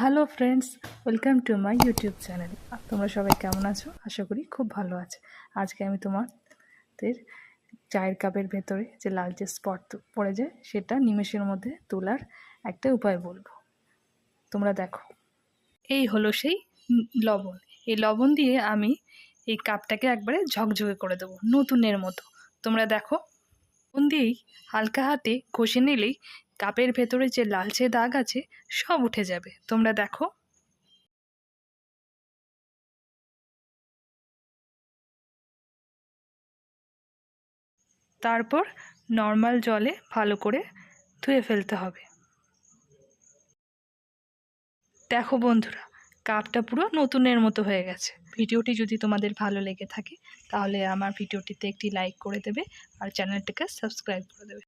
Hello friends, welcome to my YouTube channel. তোমরা সবাই কেমন আছো? আশা করি খুব ভালো আছে। আজকে আমি তোমাদের চায়ের কাপের ভেতরে যে লালচে স্পট পড়ে যায় সেটা নিমেষের মধ্যে তোলার একটা উপায় বলবো। তোমরা দেখো, এই হলো সেই লবণ। এই লবণ দিয়ে আমি এই কাপটাকে একবারে ঝকঝকে করে দেবো, নতুনের মতো। তোমরা দেখো, লবণ দিয়েই হালকা হাতে ঘষে নিলেই কাপের ভেতরে যে লালচে দাগ আছে সব উঠে যাবে। তোমরা দেখো, তারপর নর্মাল জলে ভালো করে ধুয়ে ফেলতে হবে। দেখো বন্ধুরা, কাপটা পুরো নতুনের মতো হয়ে গেছে। ভিডিওটি যদি তোমাদের ভালো লেগে থাকে তাহলে আমার ভিডিওটিতে একটি লাইক করে দেবে আর চ্যানেলটিকে সাবস্ক্রাইব করে দেবে।